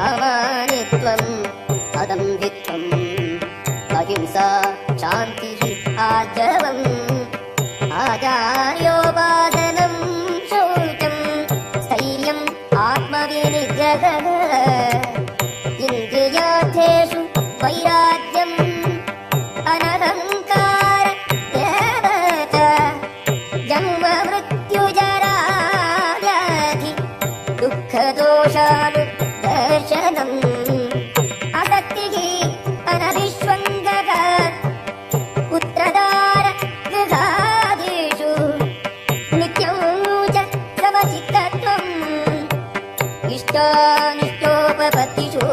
अमानित्वम् अदम्भित्वम् अहिंसा शान्तिः आर्जवम् आचार्योपासनम् शौचम् स्थैर्यम् आत्मविनिग्रहः इन्द्रियार्थेषु वैराग्यम् अनहङ्कार एव च जन्म मृत्युजरा व्याधि दुःखदोषानुदर्शनम् असक्तिः अनभिष्वङ्गः पुत्रदार गृहादिषु नित्यं च समचित्तत्वम् इष्टानिष्टोपपत्तिषु